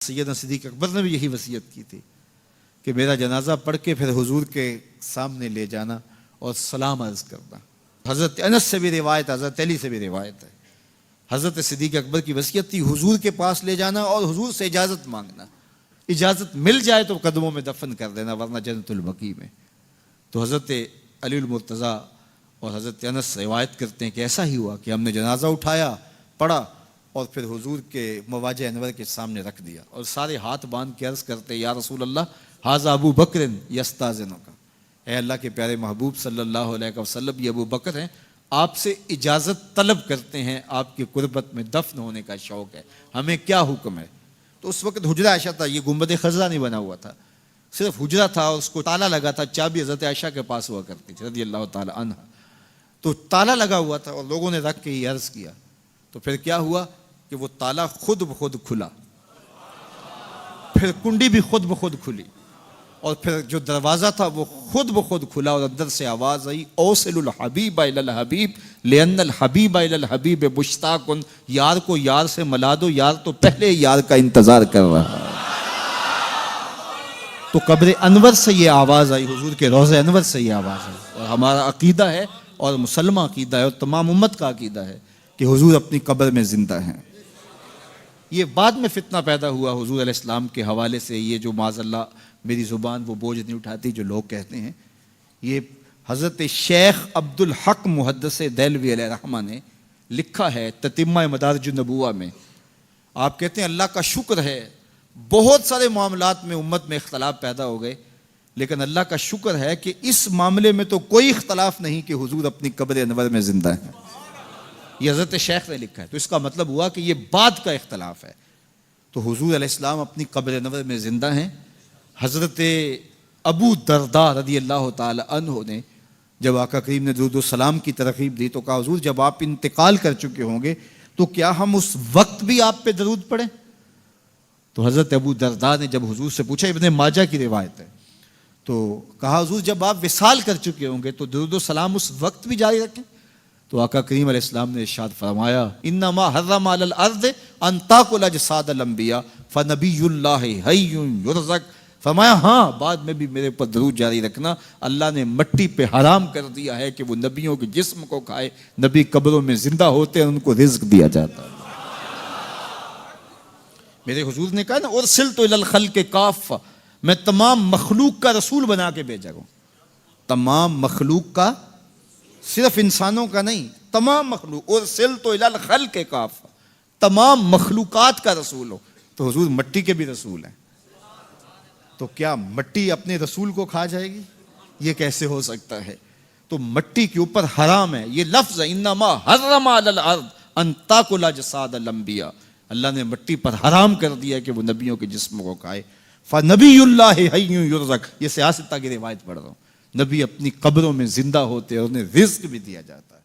سیدنا صدیق اکبر نے بھی یہی وصیت کی تھی کہ میرا جنازہ پڑھ کے پھر حضور کے سامنے لے جانا اور سلام عرض کرنا۔ حضرت انس سے بھی روایت، حضرت علی سے بھی روایت ہے، حضرت صدیق اکبر کی وصیت تھی حضور کے پاس لے جانا اور حضور سے اجازت مانگنا، اجازت مل جائے تو قدموں میں دفن کر دینا ورنہ جنت البقیع میں۔ تو حضرت علی المرتضیٰ اور حضرت انس روایت کرتے ہیں کہ ایسا ہی ہوا کہ ہم نے جنازہ اٹھایا، پڑھا اور پھر حضور کے مواجہ انور کے سامنے رکھ دیا اور سارے ہاتھ باندھ کے عرض کرتے یا رسول اللہ ھذا ابو بکر یستاذنک، اے اللہ کے پیارے محبوب صلی اللہ علیہ وسلم، یہ ابو بکر ہیں، آپ سے اجازت طلب کرتے ہیں، آپ کی قربت میں دفن ہونے کا شوق ہے، ہمیں کیا حکم ہے؟ تو اس وقت حجرہ عائشہ تھا، یہ گنبد خضرا نہیں بنا ہوا تھا، صرف حجرہ تھا اور اس کو تالا لگا تھا، چابی حضرت عائشہ کے پاس ہوا کرتی تھی رضی اللہ تعالی عنہ، تو تالا لگا ہوا تھا اور لوگوں نے رکھ کے یہ عرض کیا، تو پھر کیا ہوا کہ وہ تالا خود بخود کھلا، پھر کنڈی بھی خود بخود کھلی اور پھر جو دروازہ تھا وہ خود بخود کھلا اور اندر سے آواز آئی اوصل الحبیب الی الحبیب لان الحبیب الی الحبیب مشتاق، یار کو یار سے ملا دو، یار تو پہلے یار کا انتظار کر رہا ہے۔ تو قبر انور سے یہ آواز آئی، حضور کے روضہ انور سے یہ آواز آئی، اور ہمارا عقیدہ ہے اور مسلمہ عقیدہ ہے اور تمام امت کا عقیدہ ہے کہ حضور اپنی قبر میں زندہ ہیں۔ یہ بعد میں فتنہ پیدا ہوا حضور علیہ السلام کے حوالے سے، یہ جو معاذ اللہ میری زبان وہ بوجھ نہیں اٹھاتی جو لوگ کہتے ہیں، یہ حضرت شیخ عبد الحق محدث دہلوی علیہ رحمہ نے لکھا ہے تتمہ مدارج النبوہ میں۔ آپ کہتے ہیں اللہ کا شکر ہے بہت سارے معاملات میں امت میں اختلاف پیدا ہو گئے، لیکن اللہ کا شکر ہے کہ اس معاملے میں تو کوئی اختلاف نہیں کہ حضور اپنی قبر انور میں زندہ ہیں۔ یہ حضرت شیخ نے لکھا ہے، تو اس کا مطلب ہوا کہ یہ بعد کا اختلاف ہے۔ تو حضور علیہ السلام اپنی قبر انور میں زندہ ہیں۔ حضرت ابو درداء رضی اللہ تعالی عنہ نے جب آقا کریم نے درود و سلام کی ترغیب دی تو کہا حضور جب آپ انتقال کر چکے ہوں گے تو کیا ہم اس وقت بھی آپ پہ درود پڑھیں؟ تو حضرت ابو درداء نے جب حضور سے پوچھا، ابن ماجہ کی روایت ہے، تو کہا حضور جب آپ وصال کر چکے ہوں گے تو درود و سلام اس وقت بھی جاری رکھیں؟ تو آقا کریم علیہ السلام نے ارشاد فرمایا انما حرم علی الارض ان تاکل اجساد الانبیاء فنبی اللہ حی یرزق، فرمایا ہاں بعد میں بھی میرے پر درود جاری رکھنا، اللہ نے مٹی پہ حرام کر دیا ہے کہ وہ نبیوں کے جسم کو کھائے، نبی قبروں میں زندہ ہوتے ہیں ان کو رزق دیا جاتا ہے۔ میرے حضور نے کہا نا ارسلت الی الخلق کافہ، میں تمام مخلوق کا رسول بنا کے بھیجا ہوں، تمام مخلوق کا، صرف انسانوں کا نہیں، تمام مخلوق، ارسلت الی الخلق کافہ، تمام مخلوقات کا رسول ہو۔ تو حضور مٹی کے بھی رسول ہیں، تو کیا مٹی اپنے رسول کو کھا جائے گی؟ یہ کیسے ہو سکتا ہے؟ تو مٹی کے اوپر حرام ہے، یہ لفظ ہے انما حرم علی الارض ان تاکل اجساد الانبیاء، اللہ نے مٹی پر حرام کر دیا کہ وہ نبیوں کے جسم کو کھائے۔ فنبی اللہ حی یرزق، یہ سیاستہ کی روایت پڑھ رہا ہوں، نبی اپنی قبروں میں زندہ ہوتے اور انہیں رزق بھی دیا جاتا ہے۔